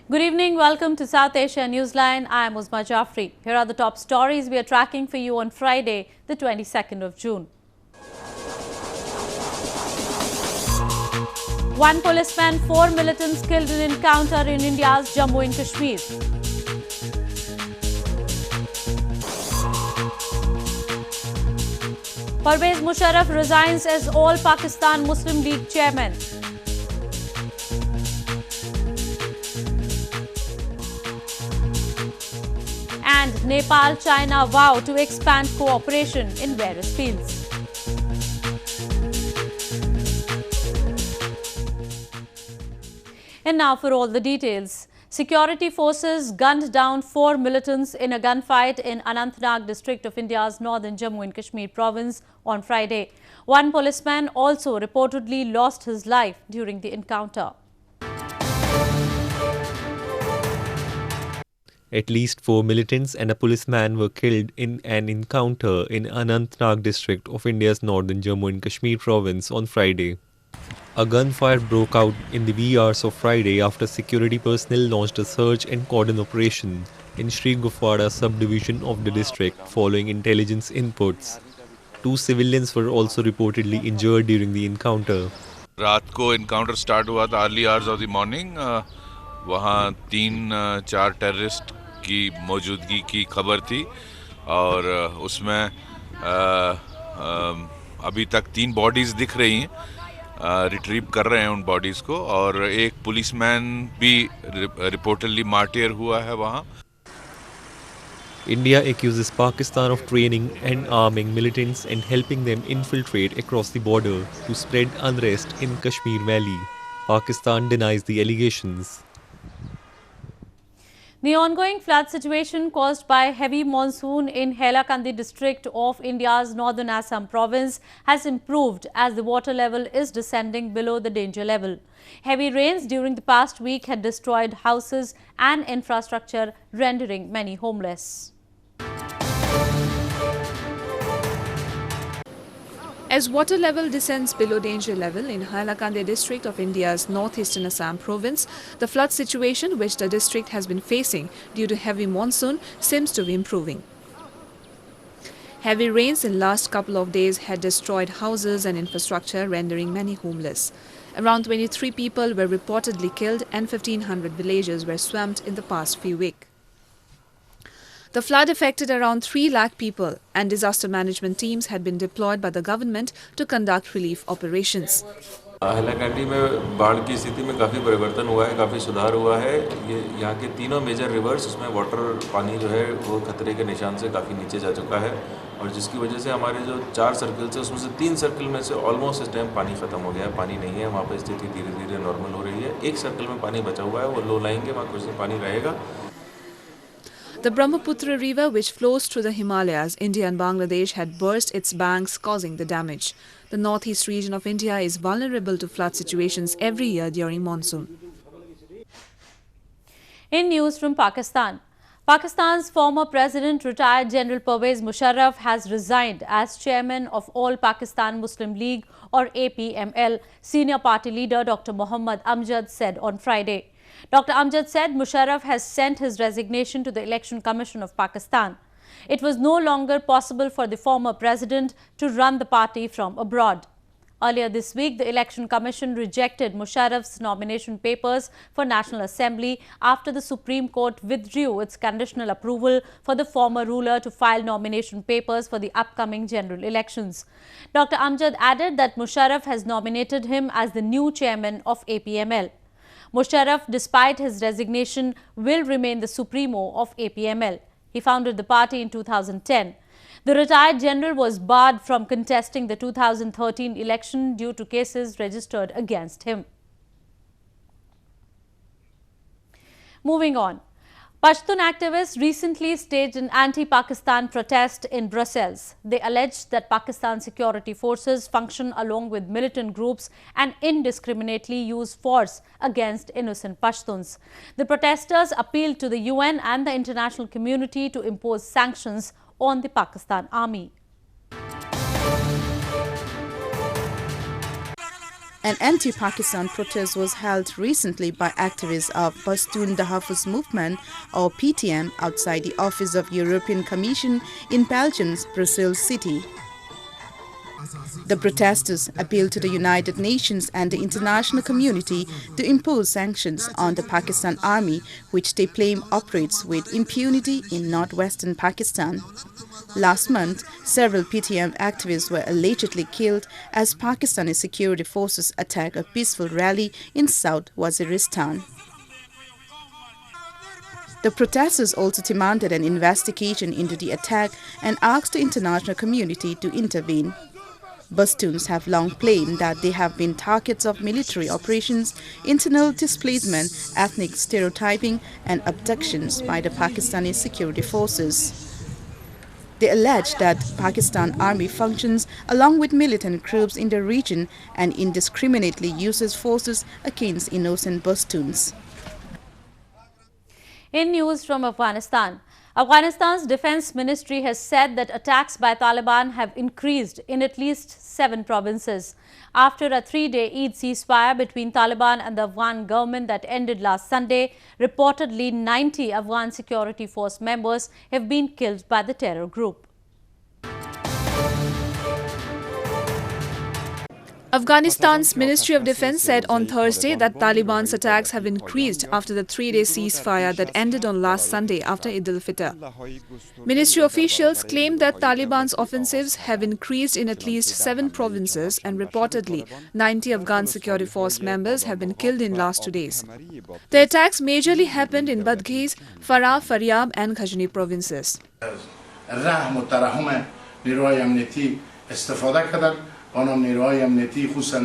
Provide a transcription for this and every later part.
Good evening. Welcome to South Asia Newsline. I am Uzma Jaffrey. Here are the top stories we are tracking for you on Friday, the 22nd of June. One policeman, 4 militants killed in encounter in India's Jammu and Kashmir. Pervez Musharraf resigns as All-Pakistan Muslim League chairman. And Nepal China vow to expand cooperation in various fields. And now for all the details. Security forces gunned down 4 militants in a gunfight in Anantnag district of India's northern Jammu and Kashmir province on Friday. One policeman also reportedly lost his life during the encounter. At least 4 militants and a policeman were killed in an encounter in Anantnag district of India's northern Jammu and Kashmir province on Friday. A gunfire broke out in the wee hours of Friday after security personnel launched a search and cordon operation in Sri Gufwara subdivision of the district following intelligence inputs. 2 civilians were also reportedly injured during the encounter. रात को encounter start हुआ था early hours of the morning. वहाँ 3-4 terrorist की मौजूदगी की खबर थी और उसमें अभी तक 3 बॉडीज़ दिख रही हैं, रिट्रीव कर रहे हैं उन बॉडीज़ को और एक पुलिसमैन भी रिपोर्टली मार्टियर हुआ है वहाँ. India accuses Pakistan of training and arming militants and helping them infiltrate across the border to spread unrest in Kashmir Valley. Pakistan denies the allegations. The ongoing flood situation caused by heavy monsoon in Hailakandi district of India's northern Assam province has improved as the water level is descending below the danger level. Heavy rains during the past week had destroyed houses and infrastructure, rendering many homeless. As water level descends below danger level in Hailakandi district of India's northeastern Assam province, the flood situation which the district has been facing due to heavy monsoon seems to be improving. Heavy rains in last couple of days had destroyed houses and infrastructure, rendering many homeless. Around 23 people were reportedly killed and 1,500 villages were swamped in the past few weeks. The flood affected around 3 lakh people and disaster management teams had been deployed by the government to conduct relief operations. Hailakandi में बाढ़ की स्थिति में काफ़ी परिवर्तन हुआ है, काफ़ी सुधार हुआ है. ये यहाँ के तीनों मेजर रिवर्स उसमें वाटर पानी जो है वो खतरे के निशान से काफ़ी नीचे जा चुका है और जिसकी वजह से हमारे जो 4 सर्कल से उसमें से 3 सर्कल में से ऑलमोस्ट इस टाइम पानी ख़त्म हो गया है, पानी नहीं है. वहाँ पर स्थिति धीरे धीरे नॉर्मल हो रही है. एक सर्कल में पानी बचा हुआ है, वो लो लाएंगे, वहाँ कुछ दिन पानी रहेगा. The Brahmaputra river, which flows through the Himalayas, India and Bangladesh, had burst its banks, causing the damage. The northeast region of India is vulnerable to flood situations every year during monsoon. In news from Pakistan, Pakistan's former President, retired General Pervez Musharraf, has resigned as chairman of All-Pakistan Muslim League or APML. Senior party leader Dr. Muhammad Amjad said on Friday. Dr. Amjad said Musharraf has sent his resignation to the Election Commission of Pakistan. It was no longer possible for the former president to run the party from abroad. Earlier this week, the Election Commission rejected Musharraf's nomination papers for National Assembly after the Supreme Court withdrew its conditional approval for the former ruler to file nomination papers for the upcoming general elections. Dr. Amjad added that Musharraf has nominated him as the new chairman of APML. Musharraf, despite his resignation, will remain the supremo of APML. He founded the party in 2010. The retired general was barred from contesting the 2013 election due to cases registered against him. Moving on. Pashtun activists recently staged an anti-Pakistan protest in Brussels. They alleged that Pakistan security forces function along with militant groups and indiscriminately use force against innocent Pashtuns. The protesters appealed to the UN and the international community to impose sanctions on the Pakistan army. An anti-Pakistan protest was held recently by activists of Pashtun Tahafuz movement or PTM outside the office of European Commission in Belgium's Brussels city. The protesters appealed to the United Nations and the international community to impose sanctions on the Pakistan army, which they claim operates with impunity in northwestern Pakistan. Last month, several PTM activists were allegedly killed as Pakistani security forces attacked a peaceful rally in South Waziristan. The protesters also demanded an investigation into the attack and asked the international community to intervene. Pashtuns have long claimed that they have been targets of military operations, internal displacement, ethnic stereotyping and abductions by the Pakistani security forces. They allege that Pakistan army functions along with militant groups in the region and indiscriminately uses forces against innocent Pashtuns. In news from Afghanistan, Afghanistan's defense ministry has said that attacks by Taliban have increased in at least 7 provinces. After a 3-day Eid ceasefire between Taliban and the Afghan government that ended last Sunday, reportedly 90 Afghan security force members have been killed by the terror group. Afghanistan's Ministry of Defense said on Thursday that Taliban's attacks have increased after the 3-day ceasefire that ended on last Sunday after Eid al-Fitr. Ministry officials claimed that Taliban's offensives have increased in at least 7 provinces and reportedly 90 Afghan security force members have been killed in last 2 days. The attacks majorly happened in Badghis, Farah, Faryab and Ghajni provinces. آنان نیروهای امنیتی خصوصا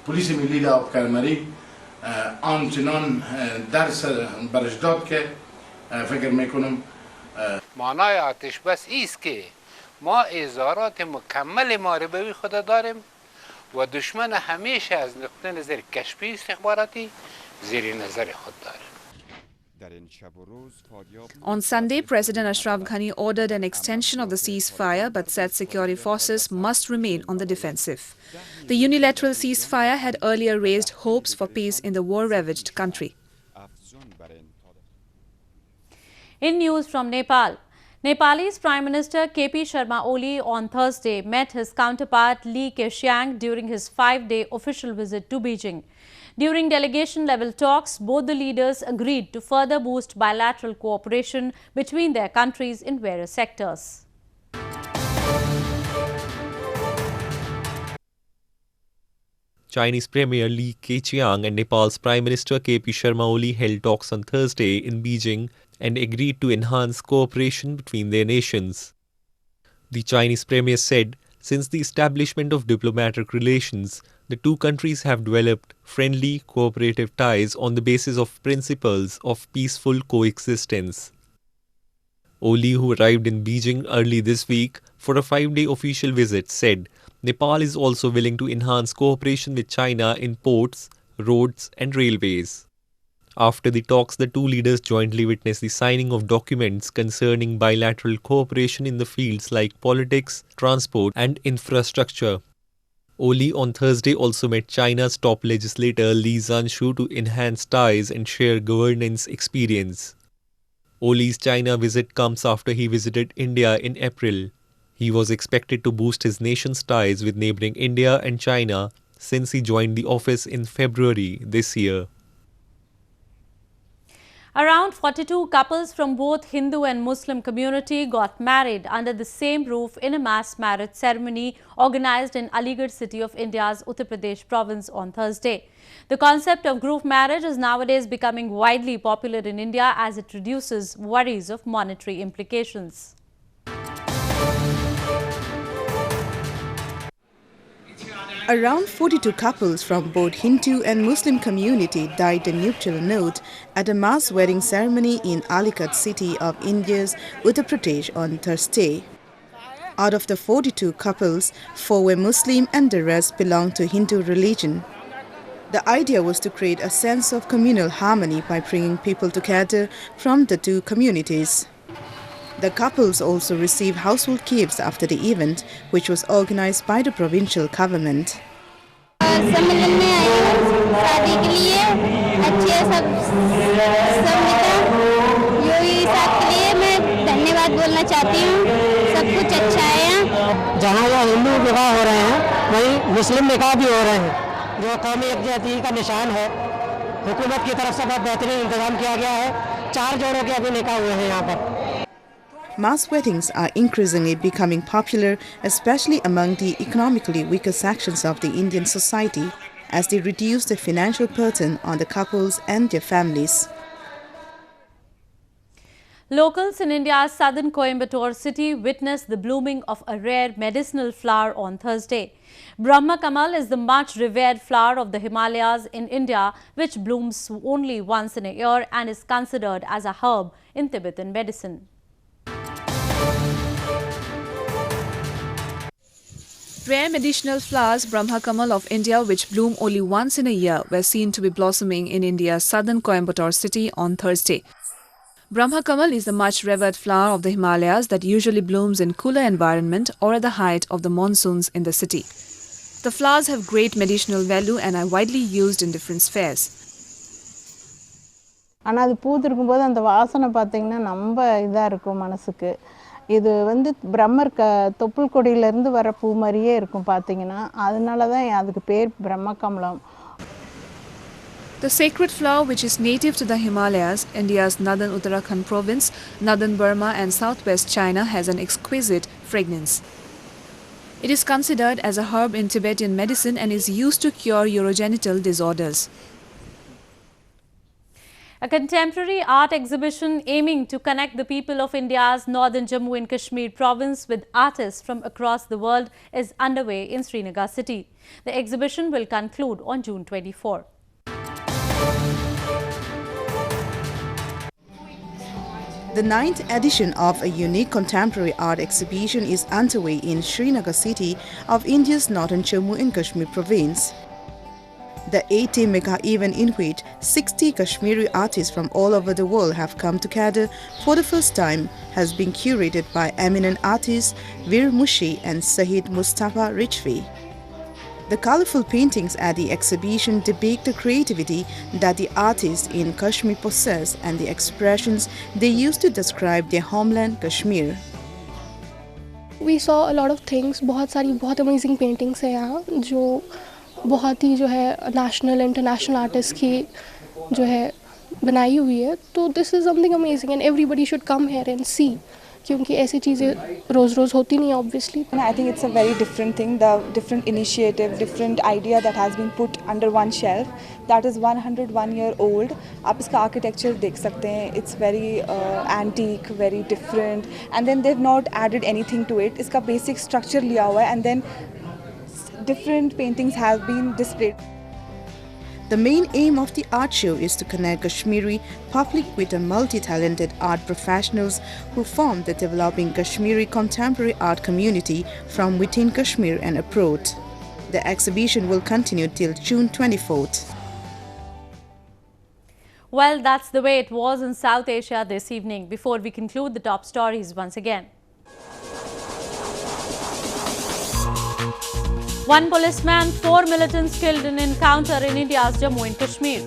پلیس ملی آبکرمری آنچنان درس برش داد که فکر میکنم معنای آتش بس ایست که ما اظهارات مکمل محاربوی خود داریم و دشمن همیشه از نقطه نظر کشفی استخباراتی زیر نظر خود داریم. On Sunday, President Ashraf Ghani ordered an extension of the ceasefire but said security forces must remain on the defensive. The unilateral ceasefire had earlier raised hopes for peace in the war-ravaged country. In news from Nepal, Nepalese Prime Minister KP Sharma Oli on Thursday met his counterpart Li Keqiang during his 5-day official visit to Beijing. During delegation-level talks, both the leaders agreed to further boost bilateral cooperation between their countries in various sectors. Chinese Premier Li Keqiang and Nepal's Prime Minister KP Sharma Oli held talks on Thursday in Beijing and agreed to enhance cooperation between their nations. The Chinese Premier said, since the establishment of diplomatic relations, the two countries have developed friendly, cooperative ties on the basis of principles of peaceful coexistence. Oli, who arrived in Beijing early this week for a 5-day official visit, said Nepal is also willing to enhance cooperation with China in ports, roads and railways. After the talks, the two leaders jointly witnessed the signing of documents concerning bilateral cooperation in the fields like politics, transport and infrastructure. Oli on Thursday also met China's top legislator Li Zhanshu to enhance ties and share governance experience. Oli's China visit comes after he visited India in April. He was expected to boost his nation's ties with neighbouring India and China since he joined the office in February this year. Around 42 couples from both Hindu and Muslim community got married under the same roof in a mass marriage ceremony organized in Aligarh city of India's Uttar Pradesh province on Thursday. The concept of group marriage is nowadays becoming widely popular in India as it reduces worries of monetary implications. Around 42 couples from both Hindu and Muslim community died a nuptial note at a mass wedding ceremony in Aligarh city of India's Uttar Pradesh on Thursday. Out of the 42 couples, 4 were Muslim and the rest belonged to Hindu religion. The idea was to create a sense of communal harmony by bringing people together from the two communities. The couples also received household gifts after the event, which was organized by the provincial government. और सम्मेलन में आई हूँ शादी के लिए। अच्छे सब मिला योगी साहब के लिए मैं धन्यवाद बोलना चाहती हूँ। सब कुछ अच्छा है यहाँ। जहाँ यहाँ हिंदू विवाह हो रहे हैं वहीं मुस्लिम निकाह भी हो रहे हैं, जो कौमी यकजहती का निशान है। हुकूमत की तरफ से बहुत बेहतरीन इंतजाम किया गया है। 4 जोड़ों के अभी निकाह हुए हैं यहाँ पर। Mass weddings are increasingly becoming popular, especially among the economically weaker sections of the Indian society, as they reduce the financial burden on the couples and their families. Locals in India's southern Coimbatore city witnessed the blooming of a rare medicinal flower on Thursday. Brahma Kamal is the much revered flower of the Himalayas in India, which blooms only once in a year and is considered as a herb in Tibetan medicine. Rare medicinal flowers, Brahma Kamal of India, which bloom only once in a year, were seen to be blossoming in India's southern Coimbatore city on Thursday. Brahma Kamal is the much revered flower of the Himalayas that usually blooms in cooler environment or at the height of the monsoons in the city. The flowers have great medicinal value and are widely used in different spheres. ஆனால் அது பூத்திருக்கும்போது அந்த வாசனை பார்த்தீங்கன்னா ரொம்ப இதாக இருக்கும் மனசுக்கு. இது வந்து பிரம்மர் தொப்புள் கொடியிலேருந்து வர பூ மாதிரியே இருக்கும் பார்த்தீங்கன்னா, அதனால தான் அதுக்கு பேர் பிரம்ம கமலம். The sacred flower, which is native to the Himalayas, India's northern Uttarakhand province, northern Burma and southwest China, has an exquisite fragrance. It is considered as a herb in Tibetan medicine and is used to cure urogenital disorders. A contemporary art exhibition aiming to connect the people of India's northern Jammu and Kashmir province with artists from across the world is underway in Srinagar city. The exhibition will conclude on June 24. The 9th edition of a unique contemporary art exhibition is underway in Srinagar city of India's northern Jammu and Kashmir province. The 8-day mega event in which 60 Kashmiri artists from all over the world have come together for the first time has been curated by eminent artists Veer Mushi and Sahid Mustafa Rijvi. The colorful paintings at the exhibition depict the creativity that the artists in Kashmir possess and the expressions they use to describe their homeland Kashmir. We saw a lot of things. बहुत सारी बहुत amazing paintings हैं यहाँ जो बहुत ही जो है national international artists की जो है बनाई हुई है. तो this is something amazing and everybody should come here and see. क्योंकि ऐसी चीज़ें रोज़ होती नहीं obviously. I think it's a very different thing, the different initiative, different idea that has been put under one shelf. That is 101 year old. आप इसका architecture देख सकते हैं. It's very antique, very different. And then they've not added anything to it. इसका basic structure लिया हुआ है and then different paintings have been displayed. The main aim of the art show is to connect Kashmiri public with the multi-talented art professionals who form the developing Kashmiri contemporary art community from within Kashmir and abroad. The exhibition will continue till June 24th. Well, that's the way it was in South Asia this evening. Before we conclude the top stories once again. One policeman, 4 militants killed in encounter in India's Jammu and Kashmir.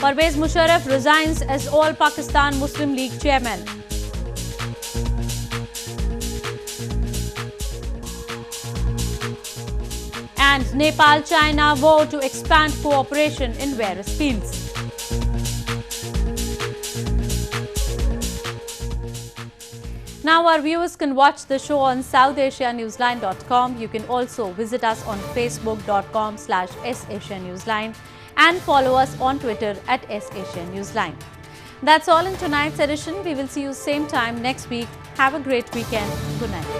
Pervez Musharraf resigns as All Pakistan Muslim League chairman. And Nepal China vow to expand cooperation in various fields. Now our viewers can watch the show on SouthAsiaNewsline.com. You can also visit us on Facebook.com/SAsiaNewsline and follow us on Twitter @SAsiaNewsline. That's all in tonight's edition. We will see you same time next week. Have a great weekend. Good night.